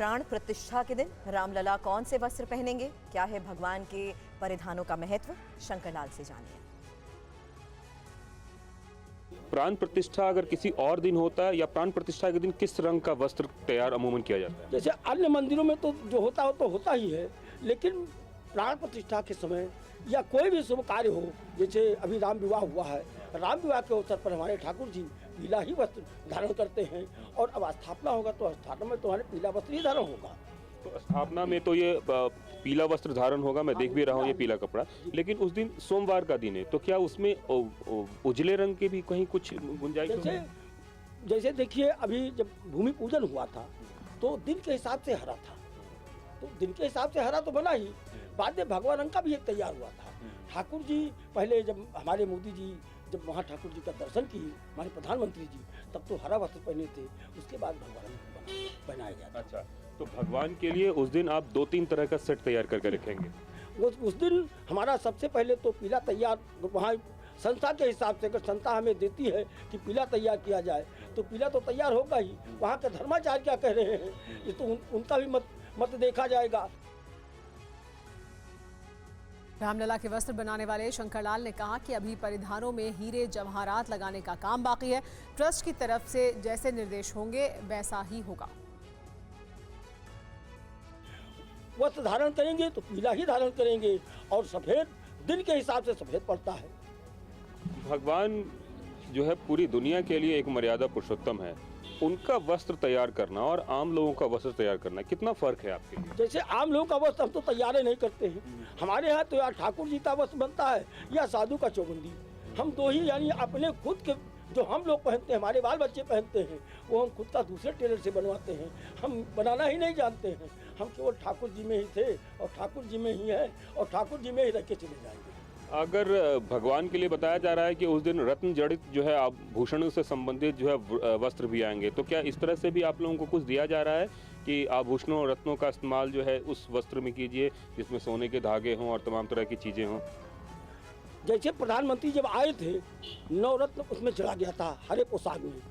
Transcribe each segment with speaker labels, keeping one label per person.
Speaker 1: प्राण प्रतिष्ठा के दिन रामलला कौन से वस्त्र पहनेंगे, क्या है भगवान के परिधानों का महत्व, शंकरलाल से जानिए।
Speaker 2: प्राण प्रतिष्ठा अगर किसी और दिन होता है या प्राण प्रतिष्ठा के दिन किस रंग का वस्त्र तैयार अमूमन किया जाता है?
Speaker 3: जैसे अन्य मंदिरों में तो जो होता हो तो होता ही है, लेकिन प्राण प्रतिष्ठा के समय या कोई भी शुभ कार्य हो, जैसे अभी राम विवाह हुआ है, राम विवाह के अवसर पर हमारे ठाकुर जी पीला ही वस्त्र धारण करते हैं, और अब स्थापना होगा तो स्थापना में तो हमारे पीला वस्त्र ही धारण होगा।
Speaker 2: तो स्थापना में तो ये पीला वस्त्र धारण होगा, मैं देख भी रहा हूँ ये पीला कपड़ा, लेकिन उस दिन सोमवार का दिन है, तो क्या उसमें उजले रंग के भी कहीं कुछ गुंजाइश है?
Speaker 3: जैसे देखिए, अभी जब भूमि पूजन हुआ था तो दिन के हिसाब से हरा था, तो दिन के हिसाब से हरा तो बना ही, बाद में भगवा रंग का भी एक तैयार हुआ था। ठाकुर जी पहले जब हमारे मोदी जी जब वहाँ ठाकुर जी का दर्शन किए, हमारे प्रधानमंत्री जी, तब तो हरा वस्त्र पहने थे, उसके बाद भगवा रंग बनाया गया।
Speaker 2: अच्छा, तो भगवान के लिए उस दिन आप 2-3 तरह का सेट तैयार करके रखेंगे?
Speaker 3: उस दिन हमारा सबसे पहले तो पीला तैयार, वहाँ संस्था के हिसाब से अगर संस्था हमें देती है कि पीला तैयार किया जाए तो पीला तो तैयार होगा ही। वहाँ के धर्माचार्य क्या कह रहे हैं ये तो उनका भी मत देखा जाएगा।
Speaker 4: रामलला के वस्त्र बनाने वाले शंकरलाल ने कहा कि अभी परिधानों में हीरे जवाहरात लगाने का काम बाकी है। ट्रस्ट की तरफ से जैसे निर्देश होंगे वैसा ही होगा।
Speaker 3: वस्त्र धारण करेंगे तो पीला ही धारण करेंगे, और सफेद दिन के हिसाब से सफेद पड़ता है।
Speaker 2: भगवान जो है पूरी दुनिया के लिए एक मर्यादा पुरुषोत्तम है, उनका वस्त्र तैयार करना और आम लोगों का वस्त्र तैयार करना कितना फर्क है आपके लिए?
Speaker 3: जैसे आम लोगों का वस्त्र हम तो तैयार नहीं करते हैं, हमारे यहाँ तो या ठाकुर जी का वस्त्र बनता है या साधु का चौबंदी, हम दो ही, यानी अपने खुद के जो हम लोग पहनते हैं, हमारे बाल बच्चे पहनते हैं, वो हम खुद का दूसरे टेलर से बनवाते हैं। हम बनाना ही नहीं जानते हैं, हम केवल ठाकुर जी में ही थे और ठाकुर जी में ही है और ठाकुर जी में ही रख के चले जाएंगे।
Speaker 2: अगर भगवान के लिए बताया जा रहा है कि उस दिन रत्न जड़ित जो है आभूषणों से संबंधित जो है वस्त्र भी आएंगे, तो क्या इस तरह से भी आप लोगों को कुछ दिया जा रहा है कि आभूषणों और रत्नों का इस्तेमाल जो है उस वस्त्र में कीजिए जिसमें सोने के धागे हों और तमाम तरह की चीज़ें हों?
Speaker 3: जैसे प्रधानमंत्री जब आए थे, नवरत्न उसमें चला गया था हरे पोशाक में,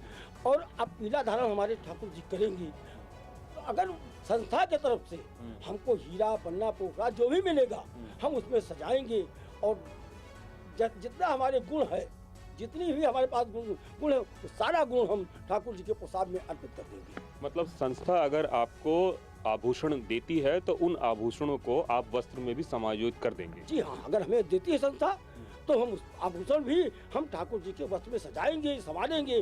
Speaker 3: और अब पीला धारण हमारे ठाकुर जी करेंगे। तो अगर संस्था के तरफ से हमको हीरा पन्ना पोखरा जो भी मिलेगा हम उसमें सजाएंगे, और जितना हमारे गुण है, जितनी भी हमारे पास गुण है, तो सारा गुण हम ठाकुर जी के पोशाक में अर्पित कर देंगे।
Speaker 2: मतलब संस्था अगर आपको आभूषण देती है तो उन आभूषणों को आप वस्त्र में भी समायोजित कर देंगे?
Speaker 3: जी हाँ, अगर हमें देती है संस्था तो हम उस आभूषण भी हम ठाकुर जी के वस्त्र में सजाएंगे, संवारेंगे।